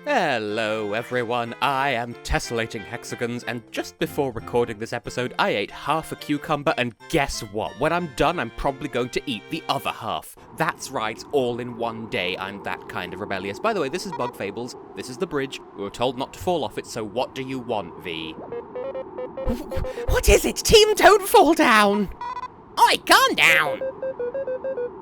Hello everyone, I am Tessellating Hexagons, and just before recording this episode, I ate half a cucumber, and guess what? When I'm done, I'm probably going to eat the other half. That's right, all in one day. I'm that kind of rebellious. By the way, this is Bug Fables, this is the bridge. We were told not to fall off it, so what do you want, V? What is it? Team, don't fall down! Oi, calm down!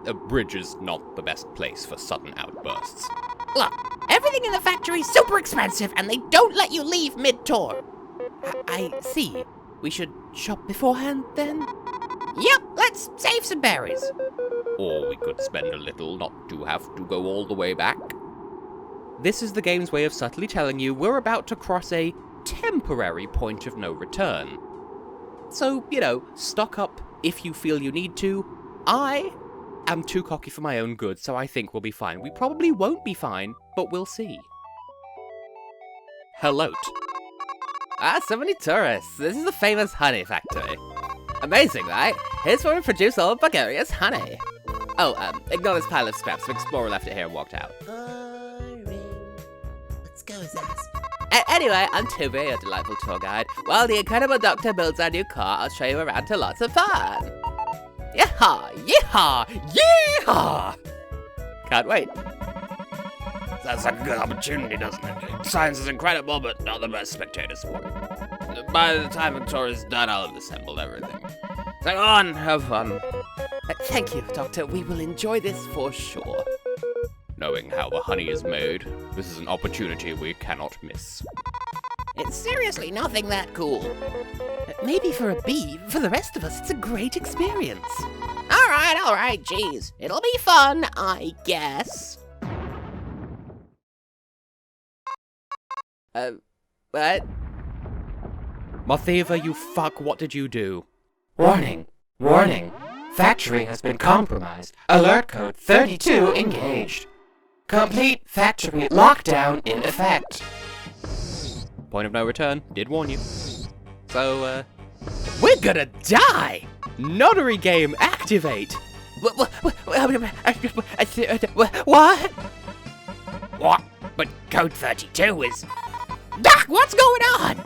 A bridge is not the best place for sudden outbursts. Look, everything in the factory's super expensive, and they don't let you leave mid-tour. I see. We should shop beforehand, then? Yep, let's save some berries. Or we could spend a little not to have to go all the way back. This is the game's way of subtly telling you we're about to cross a temporary point of no return. So, stock up if you feel you need to. I'm too cocky for my own good, so I think we'll be fine. We probably won't be fine, but we'll see. Hello. So many tourists. This is the famous honey factory. Amazing, right? Here's where we produce all of Bulgaria's honey. Ignore this pile of scraps. The explorer left it here and walked out. Let's go, Zasp. Anyway, I'm Toby, your delightful tour guide. While the incredible doctor builds our new car, I'll show you around to lots of fun. Yeehaw! Yeehaw! Yeehaw! Can't wait. Sounds like a good opportunity, doesn't it? Science is incredible, but not the best spectator sport. By the time the tour is done, I'll have assembled everything. So go on, have fun. Thank you, Doctor. We will enjoy this for sure. Knowing how the honey is made, this is an opportunity we cannot miss. It's seriously nothing that cool. Maybe for a bee, for the rest of us, it's a great experience. All right, geez. It'll be fun, I guess. What? Mothiva, you fuck, what did you do? Warning! Warning! Factory has been compromised. Alert code 32 engaged. Complete factory lockdown in effect. Point of no return, did warn you. So, we're gonna die! Notary game, activate! What? What? But code 32 is... Doc, what's going on?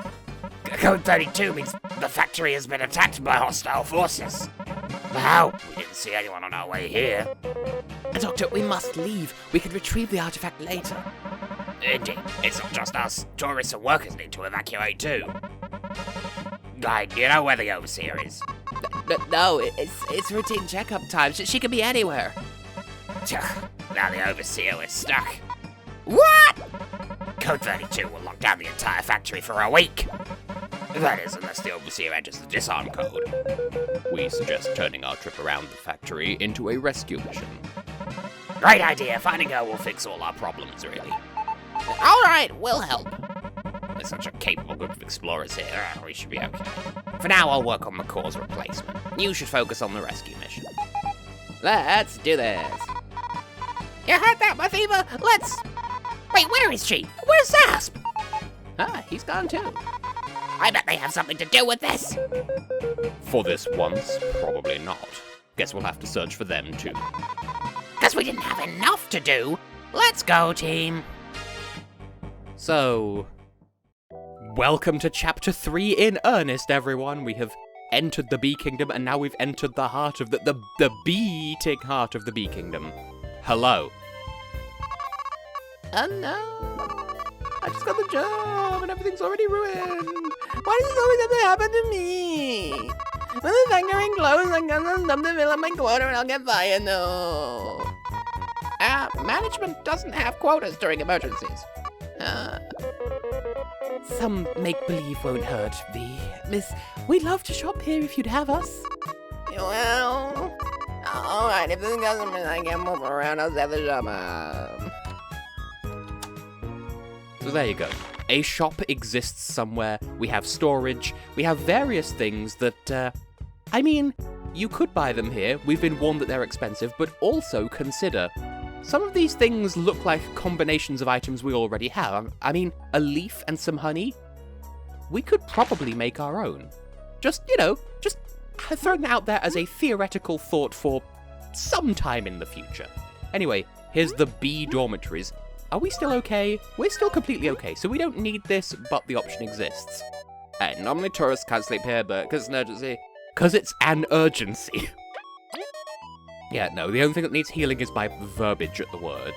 Code 32 means the factory has been attacked by hostile forces. How? We didn't see anyone on our way here. Doctor, we must leave. We can retrieve the artifact later. Indeed. It's not just us. Tourists and workers need to evacuate too. Guide, do you know where the Overseer is? No, it's routine checkup time. She could be anywhere. Now the Overseer is stuck. What? Code 32 will lock down the entire factory for a week. That is, unless the Overseer enters the disarm code. We suggest turning our trip around the factory into a rescue mission. Great idea. Finding her will fix all our problems, really. All right, we'll help. There's such a capable group of explorers here. We should be okay. For now, I'll work on the core's replacement. You should focus on the rescue mission. Let's do this. You heard that, Mothiva? Let's... Wait, where is she? Where's Zasp? He's gone too. I bet they have something to do with this. For this once, probably not. Guess we'll have to search for them too. Guess we didn't have enough to do. Let's go, team. So, welcome to Chapter 3 in earnest, everyone. We have entered the Bee Kingdom, and now we've entered the heart of the beating heart of the Bee Kingdom. Hello. Oh no. I just got the job, and everything's already ruined. Why does this always have to happen to me? When the factory closes, I'm gonna dump the bill on my quota, and I'll get fired, no. Management doesn't have quotas during emergencies. Some make-believe won't hurt, V. Miss, we'd love to shop here if you'd have us. Well, alright, if this customer I can move around, I'll set the shop up. So there you go. A shop exists somewhere, we have storage, we have various things that, you could buy them here, we've been warned that they're expensive, but also consider, some of these things look like combinations of items we already have. A leaf and some honey, we could probably make our own. Just throwing that out there as a theoretical thought for some time in the future. Anyway, here's the bee dormitories. Are we still okay? We're still completely okay, so we don't need this, but the option exists. Hey, normally tourists can't sleep here, but because it's an emergency. Because it's an urgency. Yeah, no, the only thing that needs healing is my verbiage at the word.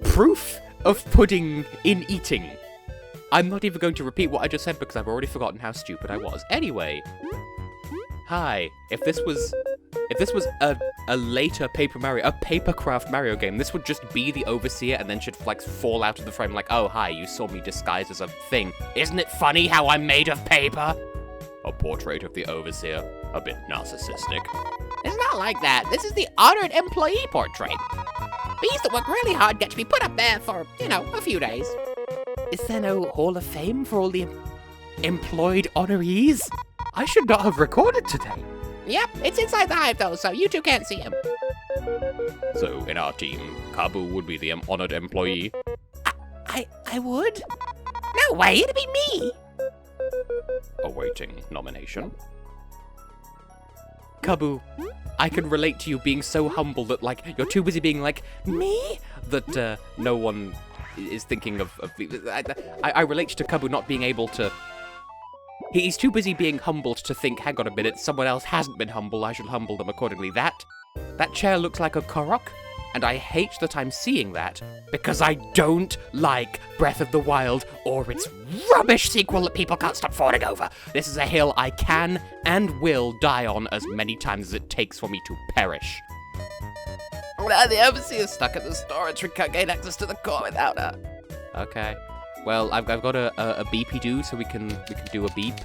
Proof of pudding in eating. I'm not even going to repeat what I just said because I've already forgotten how stupid I was. Anyway. Hi. If this was a later Papercraft Mario game, this would just be the Overseer and then should, like, fall out of the frame like, oh, hi, you saw me disguised as a thing. Isn't it funny how I'm made of paper? A portrait of the Overseer. A bit narcissistic. It's not like that. This is the honored employee portrait. Bees that work really hard get to be put up there for, a few days. Is there no Hall of Fame for all the employed honorees? I should not have recorded today. Yep, it's inside the hive though, so you two can't see him. So, in our team, Kabu would be the honored employee. I would? No way, it'd be me! Awaiting nomination. Kabu, I can relate to you being so humble that, like, you're too busy being like, me? That, no one is thinking of I relate to Kabu not being able to... He's too busy being humbled to think, hang on a minute, someone else hasn't been humble, I should humble them accordingly. That chair looks like a Korok, and I hate that I'm seeing that, because I don't like Breath of the Wild or its rubbish sequel that people can't stop falling over. This is a hill I can and will die on as many times as it takes for me to perish. The Overseer's stuck at the storage. We can't gain access to the core without her. Okay. Well, I've got a beepy do, so we can do a beep.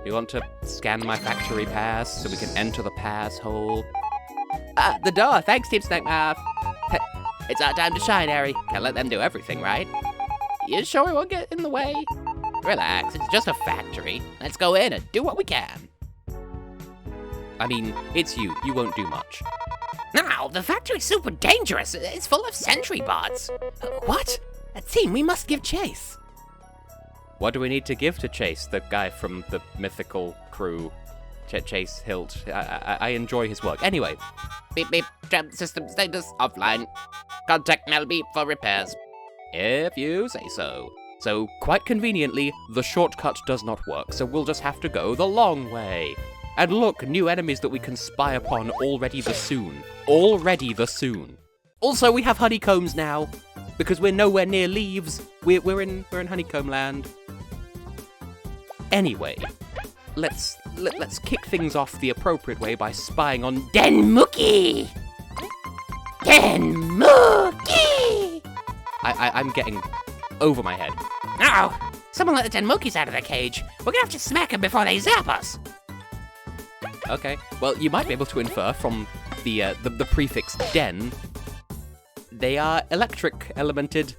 You want to scan my factory pass so we can enter the pass hole? The door. Thanks, Team Snack. It's our time to shine, Harry. Can't let them do everything, right? You sure we won't get in the way? Relax, it's just a factory. Let's go in and do what we can. I mean, it's you. You won't do much. No, the factory's super dangerous. It's full of sentry bots. What? Team, we must give chase. What do we need to give to Chase, the guy from the mythical crew? Chase Hilt. I enjoy his work. Anyway. Beep beep. Jump system status offline. Contact Mel Beep for repairs. If you say so. So, quite conveniently, the shortcut does not work, so we'll just have to go the long way. And look, new enemies that we can spy upon already the soon. Already the soon. Also, we have honeycombs now, because we're nowhere near leaves. We're in honeycomb land. Anyway, let's kick things off the appropriate way by spying on Denmuki! Denmuki! I'm getting over my head. Uh-oh! Someone let the Denmukis out of their cage. We're gonna have to smack them before they zap us. Okay, well, you might be able to infer from the prefix den. They are electric elemented.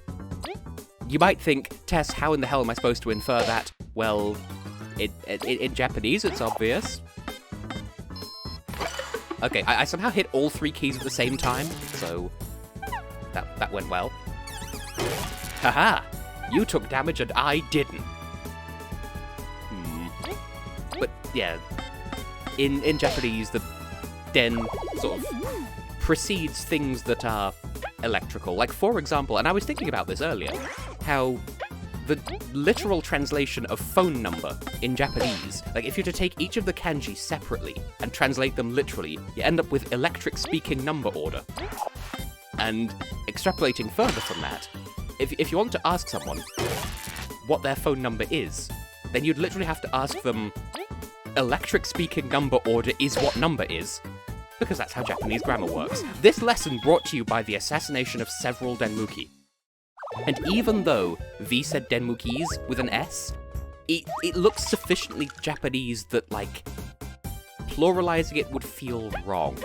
You might think, Tess, how in the hell am I supposed to infer that? Well, in Japanese, it's obvious. Okay, I somehow hit all 3 keys at the same time, so that went well. Haha! You took damage and I didn't. But yeah, in Japanese, the den sort of precedes things that are electrical. Like, for example, and I was thinking about this earlier, how the literal translation of phone number in Japanese, like if you were to take each of the kanji separately and translate them literally, you end up with electric speaking number order. And extrapolating further from that, if you want to ask someone what their phone number is, then you'd literally have to ask them, electric speaking number order is what number is? Because that's how Japanese grammar works. This lesson brought to you by the assassination of several Denmuki. And even though V said Denmukis with an S, it looks sufficiently Japanese that, like, pluralizing it would feel wrong.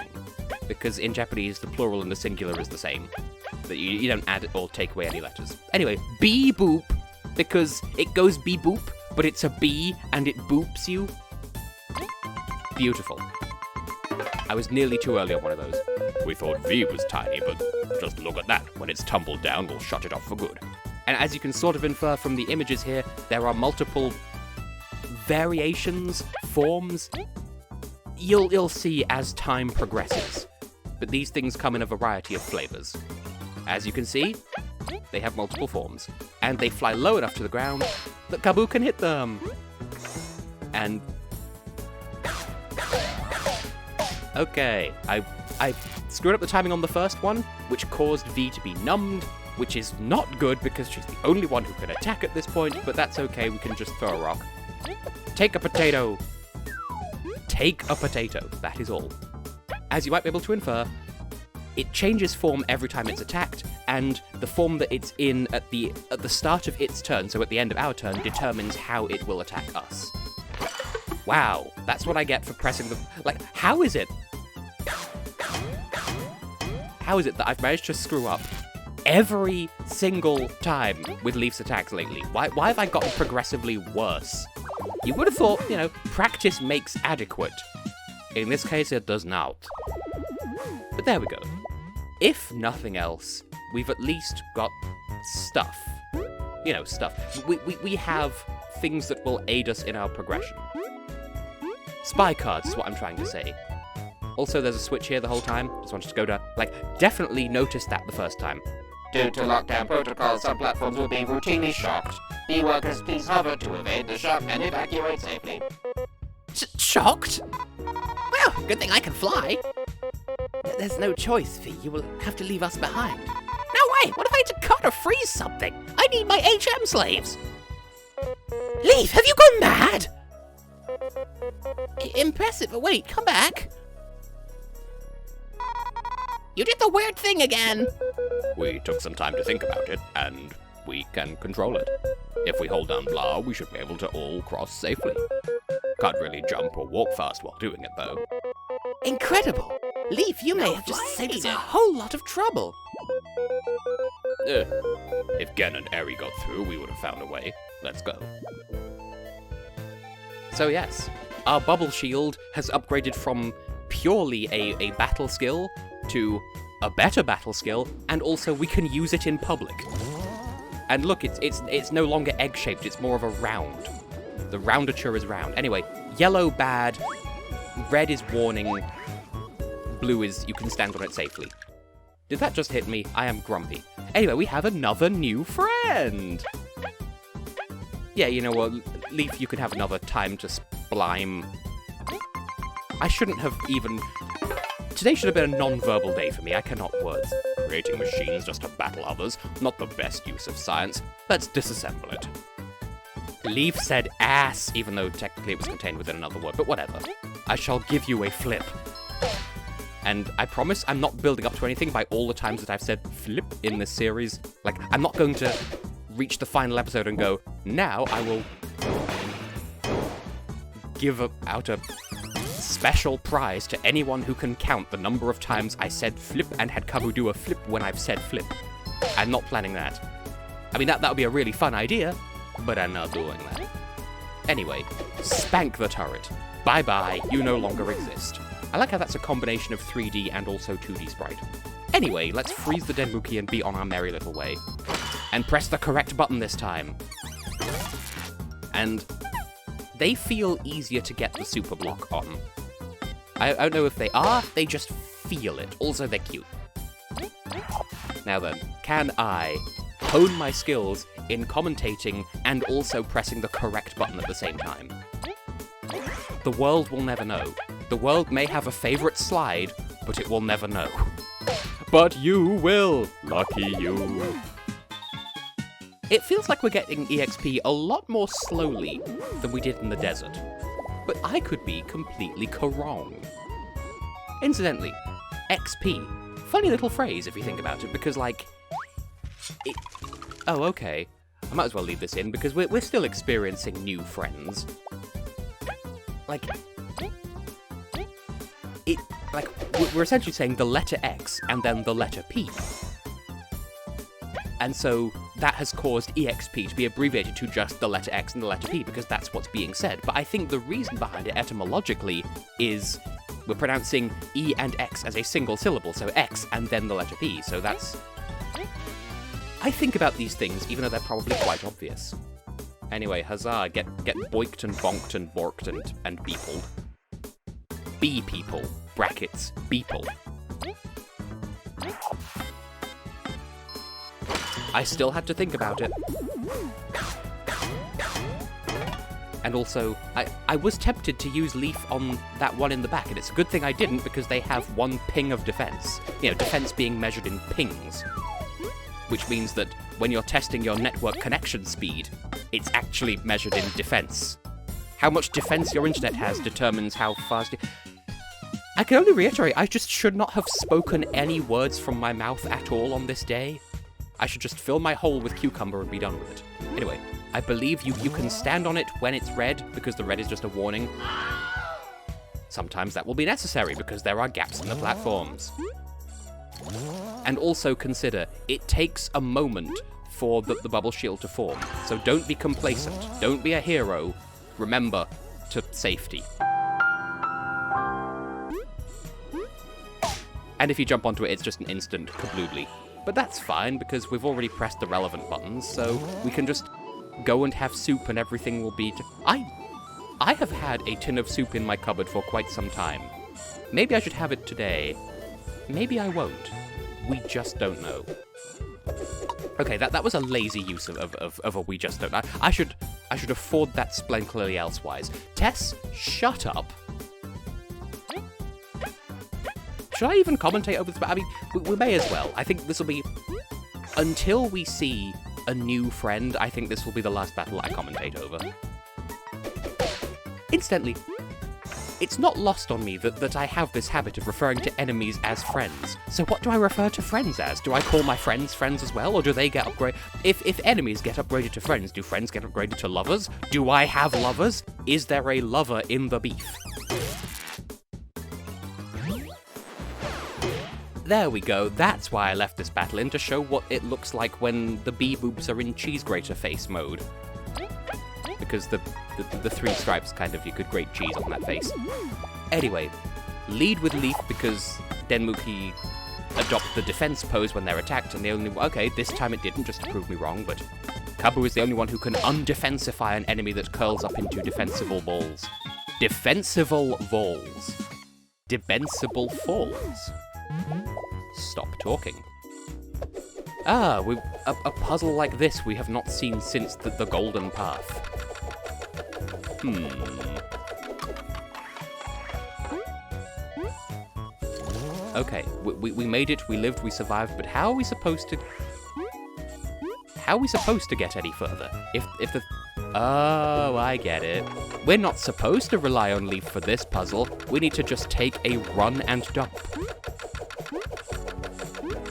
Because in Japanese, the plural and the singular is the same. But you don't add or take away any letters. Anyway, bee boop, because it goes bee boop, but it's a bee and it boops you. Beautiful. I was nearly too early on one of those. We thought V was tiny, but just look at that. When it's tumbled down, we'll shut it off for good. And as you can sort of infer from the images here, there are multiple variations, forms. You'll see as time progresses. But these things come in a variety of flavors. As you can see, they have multiple forms, and they fly low enough to the ground that Kabbu can hit them. And okay, I screwed up the timing on the first one, which caused V to be numbed, which is not good because she's the only one who can attack at this point, but that's okay, we can just throw a rock. Take a potato. Take a potato, that is all. As you might be able to infer, it changes form every time it's attacked, and the form that it's in at the start of its turn, so at the end of our turn, determines how it will attack us. Wow, that's what I get for pressing the... Like, how is it that I've managed to screw up every single time with Leif's attacks lately? Why have I gotten progressively worse? You would have thought, you know, practice makes adequate. In this case, it does not. But there we go. If nothing else, we've at least got stuff. You know, stuff. We have things that will aid us in our progression. Spy cards is what I'm trying to say. Also, there's a switch here the whole time. Just wanted to go to, like, definitely noticed that the first time. Due to lockdown protocols, some platforms will be routinely shocked. Bee workers, please hover to evade the shock and evacuate safely. Shocked? Well, good thing I can fly. There's no choice, Fee. You will have to leave us behind. No way! What if I had to cut or freeze something? I need my HM slaves. Leif, have you gone mad? Impressive. Wait, come back. You did the weird thing again. We took some time to think about it, and we can control it. If we hold down blah, we should be able to all cross safely. Can't really jump or walk fast while doing it, though. Incredible. Leif, you may have just saved us a whole lot of trouble. If Gen and Eri got through, we would have found a way. Let's go. So yes, our bubble shield has upgraded from purely a battle skill to a better battle skill, and also we can use it in public. And look, it's no longer egg-shaped, it's more of a round. The roundature is round. Anyway, yellow bad, red is warning, blue is you can stand on it safely. Did that just hit me? I am grumpy. Anyway, we have another new friend! Yeah, you know what, Leif, you can have another time to splime. I shouldn't have even... Today should have been a non-verbal day for me, I cannot words. Creating machines just to battle others, not the best use of science. Let's disassemble it. Leif said ass, even though technically it was contained within another word, but whatever. I shall give you a flip. And I promise I'm not building up to anything by all the times that I've said flip in this series. Like, I'm not going to reach the final episode and go, now I will give out a special prize to anyone who can count the number of times I said flip and had Kabbu do a flip when I've said flip. I'm not planning that. I mean, that would be a really fun idea, but I'm not doing that. Anyway, spank the turret. Bye-bye, you no longer exist. I like how that's a combination of 3D and also 2D sprite. Anyway, let's freeze the Denmuki and be on our merry little way. And press the correct button this time. And they feel easier to get the super block on. I don't know if they are, they just feel it. Also, they're cute. Now then, can I hone my skills in commentating and also pressing the correct button at the same time? The world will never know. The world may have a favorite slide, but it will never know. But you will! Lucky you! It feels like we're getting EXP a lot more slowly than we did in the desert. But I could be completely wrong. Incidentally, XP. Funny little phrase if you think about it, because like... Oh, okay. I might as well leave this in, because we're still experiencing new friends. Like... we're essentially saying the letter X and then the letter P. And so that has caused EXP to be abbreviated to just the letter X and the letter P, because that's what's being said. But I think the reason behind it etymologically is we're pronouncing E and X as a single syllable, so X and then the letter P, so that's... I think about these things, even though they're probably quite obvious. Anyway, huzzah, get boinked and bonked and borked and beepled. Bee people, brackets, beeple. I still had to think about it. And also, I was tempted to use Leif on that one in the back, and it's a good thing I didn't because they have 1 ping of defense. You know, defense being measured in pings. Which means that when you're testing your network connection speed, it's actually measured in defense. How much defense your internet has determines how fast I can only reiterate, I just should not have spoken any words from my mouth at all on this day. I should just fill my hole with cucumber and be done with it. Anyway, I believe you can stand on it when it's red, because the red is just a warning. Sometimes that will be necessary, because there are gaps in the platforms. And also consider, it takes a moment for the bubble shield to form. So don't be complacent, don't be a hero. Remember to safety. And if you jump onto it, it's just an instant kabloobly. But that's fine, because we've already pressed the relevant buttons, so we can just go and have soup and everything will be... I have had a tin of soup in my cupboard for quite some time. Maybe I should have it today. Maybe I won't. We just don't know. Okay, that was a lazy use of a we just don't know. I should afford that splendidly elsewise. Tess, shut up. Should I even commentate over this? I mean, we may as well. I think this will be... Until we see a new friend, I think this will be the last battle I commentate over. Incidentally, it's not lost on me that I have this habit of referring to enemies as friends. So what do I refer to friends as? Do I call my friends friends as well, or do they get upgraded? If enemies get upgraded to friends, do friends get upgraded to lovers? Do I have lovers? Is there a lover in the beef? There we go, that's why I left this battle in, to show what it looks like when the bee boobs are in cheese grater face mode. Because the 3 stripes kind of, you could grate cheese on that face. Anyway, lead with Leif because Denmuki adopt the defense pose when they're attacked, and the only... Okay, this time it didn't, just to prove me wrong, but Kabu is the only one who can undefensify an enemy that curls up into defensible balls. Defensible balls. Defensible falls. Stop talking. Ah, a puzzle like this we have not seen since the Golden Path. Okay, we made it, we lived, we survived, but how are we supposed to... How are we supposed to get any further? If the... Oh, I get it. We're not supposed to rely on Leif for this puzzle. We need to just take a run and dump.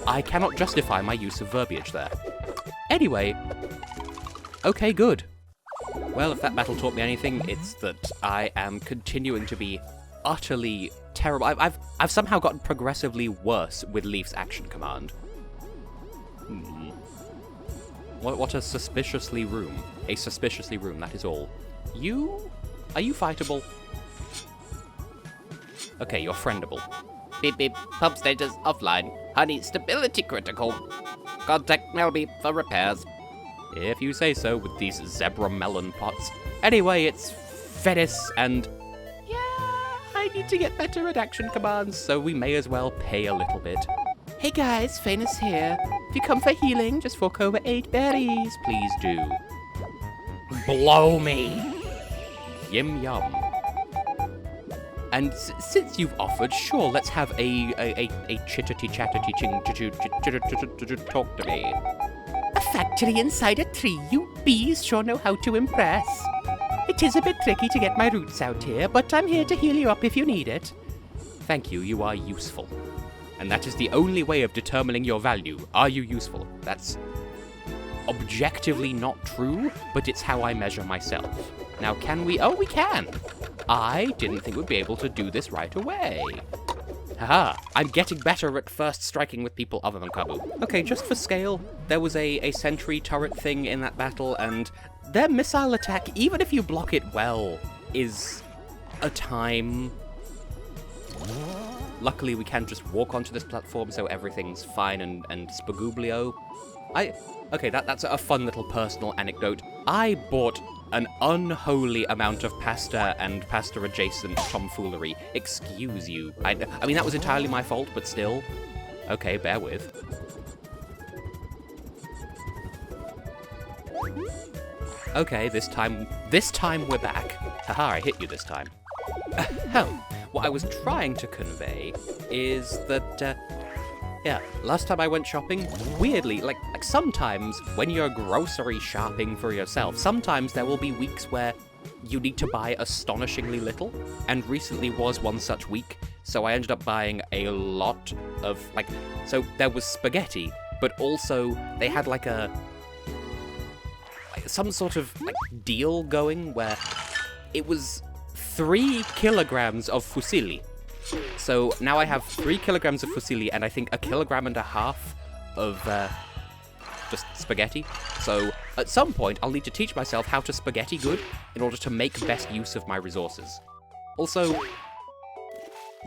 I cannot justify my use of verbiage there. Anyway, okay, good. Well, if that battle taught me anything, it's that I am continuing to be utterly terrible. I've somehow gotten progressively worse with Leif's action command. What a suspiciously room. A suspiciously room, that is all. Are you fightable? Okay, you're friendable. Beep beep, pump status offline. Honey, stability critical. Contact Melby for repairs. If you say so, with these zebra melon pots. Anyway, it's Venice, and... Yeah, I need to get better at action commands, so we may as well pay a little bit. Hey guys, Phanis here. If you come for healing, just fork over 8 berries. Please do. Blow me! Yum yum. And since you've offered, sure, let's have a chittity chattity ching talk to me. A factory inside a tree, you bees sure know how to impress. It is a bit tricky to get my roots out here, but I'm here to heal you up if you need it. Thank you, you are useful. And that is the only way of determining your value. Are you useful? That's objectively not true, but it's how I measure myself. Now, can we? Oh, we can! I didn't think we'd be able to do this right away. Haha, I'm getting better at first striking with people other than Kabu. Okay, just for scale, there was a sentry turret thing in that battle, and their missile attack, even if you block it well, is a time. Luckily, we can just walk onto this platform, so everything's fine and spagooblio. Okay, that's a fun little personal anecdote. I bought an unholy amount of pasta and pasta-adjacent tomfoolery. Excuse you. I mean, that was entirely my fault, but still. Okay, bear with. Okay, this time we're back. Haha, I hit you this time. What I was trying to convey is that, yeah, last time I went shopping, weirdly, like sometimes when you're grocery shopping for yourself, sometimes there will be weeks where you need to buy astonishingly little, and recently was one such week, so I ended up buying a lot of, so there was spaghetti, but also they had some sort of deal going where it was 3 kilograms of fusilli. So now I have 3 kilograms of fusilli and I think 1.5 kilograms of just spaghetti. So at some point I'll need to teach myself how to spaghetti good in order to make best use of my resources. Also,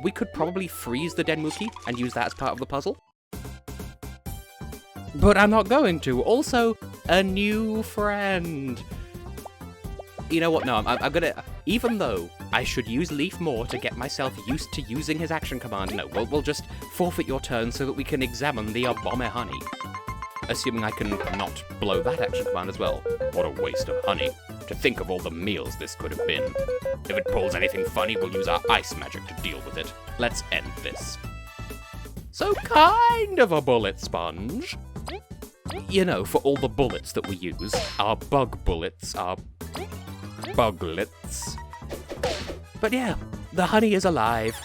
we could probably freeze the Denmuki and use that as part of the puzzle. But I'm not going to. Also, a new friend. You know what? No, I'm gonna... Even though I should use Leif more to get myself used to using his action command, no, we'll just forfeit your turn so that we can examine the Bomber Honey. Assuming I can not blow that action command as well. What a waste of honey. To think of all the meals this could have been. If it pulls anything funny, we'll use our ice magic to deal with it. Let's end this. So kind of a bullet sponge. You know, for all the bullets that we use, our bug bullets, our buglets. But yeah, the honey is alive.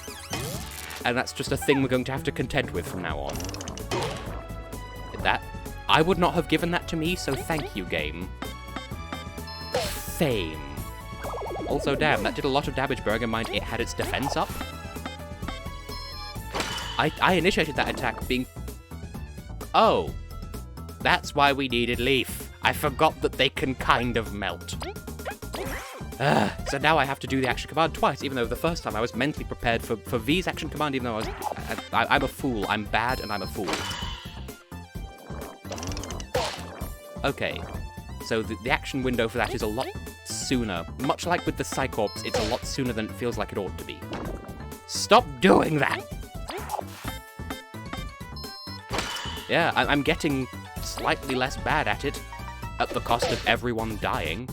And that's just a thing we're going to have to contend with from now on. I would not have given that to me, so thank you, game. Fame. Also, damn, that did a lot of damage, bearing in mind it had its defense up. I initiated that attack being... Oh. That's why we needed Leif. I forgot that they can kind of melt. So now I have to do the action command twice, even though the first time I was mentally prepared for V's action command, even though I'm a fool. I'm bad and I'm a fool. Okay, so the action window for that is a lot sooner. Much like with the Cyclops, it's a lot sooner than it feels like it ought to be. Stop doing that! Yeah, I'm getting slightly less bad at it, at the cost of everyone dying.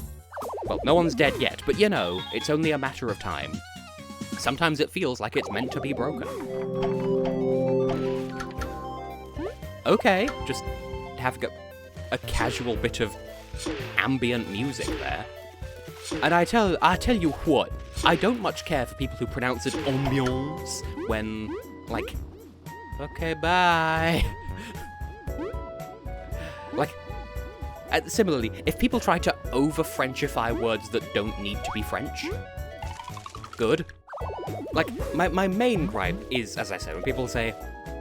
Well, no one's dead yet, but you know, it's only a matter of time. Sometimes it feels like it's meant to be broken. Okay, just have a casual bit of ambient music there. And I tell you what, I don't much care for people who pronounce it ambiance when, okay, bye. Similarly, if people try to over-Frenchify words that don't need to be French, good. My main gripe is, as I say, when people say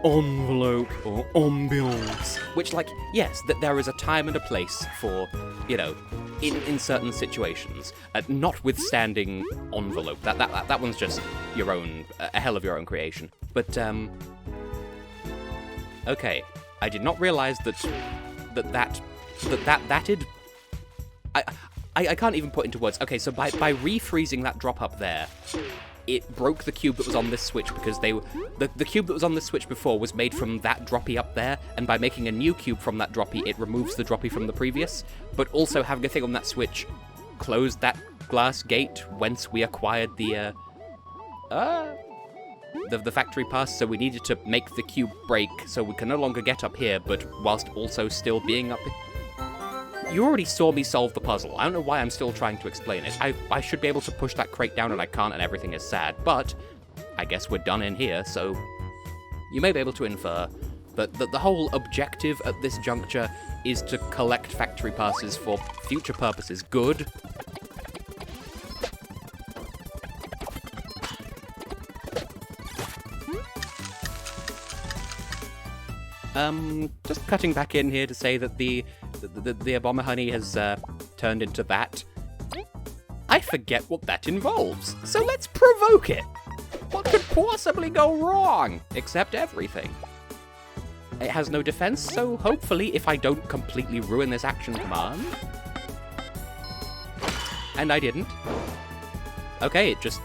envelope or ambiance, which, yes, that there is a time and a place for, you know, in certain situations, notwithstanding envelope. That one's just your own, a hell of your own creation. But, okay, I did not realize that I can't even put into words. Okay, so by refreezing that drop up there, it broke the cube that was on this switch because the cube that was on this switch before was made from that droppy up there, and by making a new cube from that droppy, it removes the droppy from the previous, but also having a thing on that switch closed that glass gate whence we acquired the factory pass, so we needed to make the cube break so we can no longer get up here, but whilst also still being up here. You already saw me solve the puzzle. I don't know why I'm still trying to explain it. I should be able to push that crate down and I can't and everything is sad, but I guess we're done in here, so you may be able to infer that the whole objective at this juncture is to collect factory passes for future purposes. Good. Just cutting back in here to say that the Bomber Honey has turned into that. I forget what that involves, so let's provoke it. What could possibly go wrong? Except everything. It has no defense, so hopefully if I don't completely ruin this action command... And I didn't. Okay, it just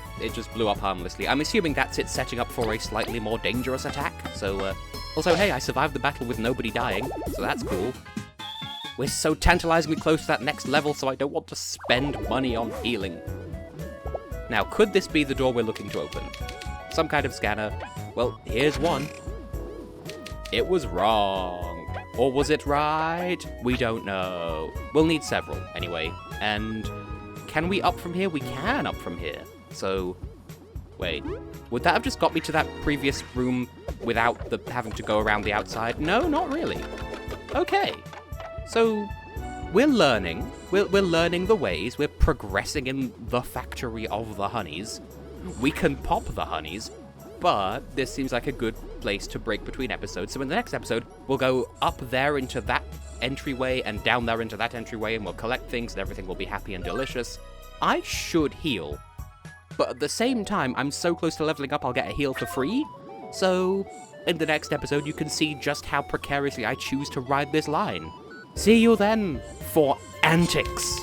blew up harmlessly. I'm assuming that's it setting up for a slightly more dangerous attack, so... Also, hey, I survived the battle with nobody dying, so that's cool. We're so tantalizingly close to that next level, so I don't want to spend money on healing. Now, could this be the door we're looking to open? Some kind of scanner. Well, here's one. It was wrong. Or was it right? We don't know. We'll need several, anyway. And can we up from here? We can up from here. So, wait. Would that have just got me to that previous room without having to go around the outside? No, not really. Okay. So, we're learning. We're learning the ways. We're progressing in the factory of the honeys. We can pop the honeys, but this seems like a good place to break between episodes. So in the next episode, we'll go up there into that entryway and down there into that entryway, and we'll collect things and everything will be happy and delicious. I should heal, but at the same time, I'm so close to leveling up I'll get a heal for free. So in the next episode, you can see just how precariously I choose to ride this line. See you then for antics.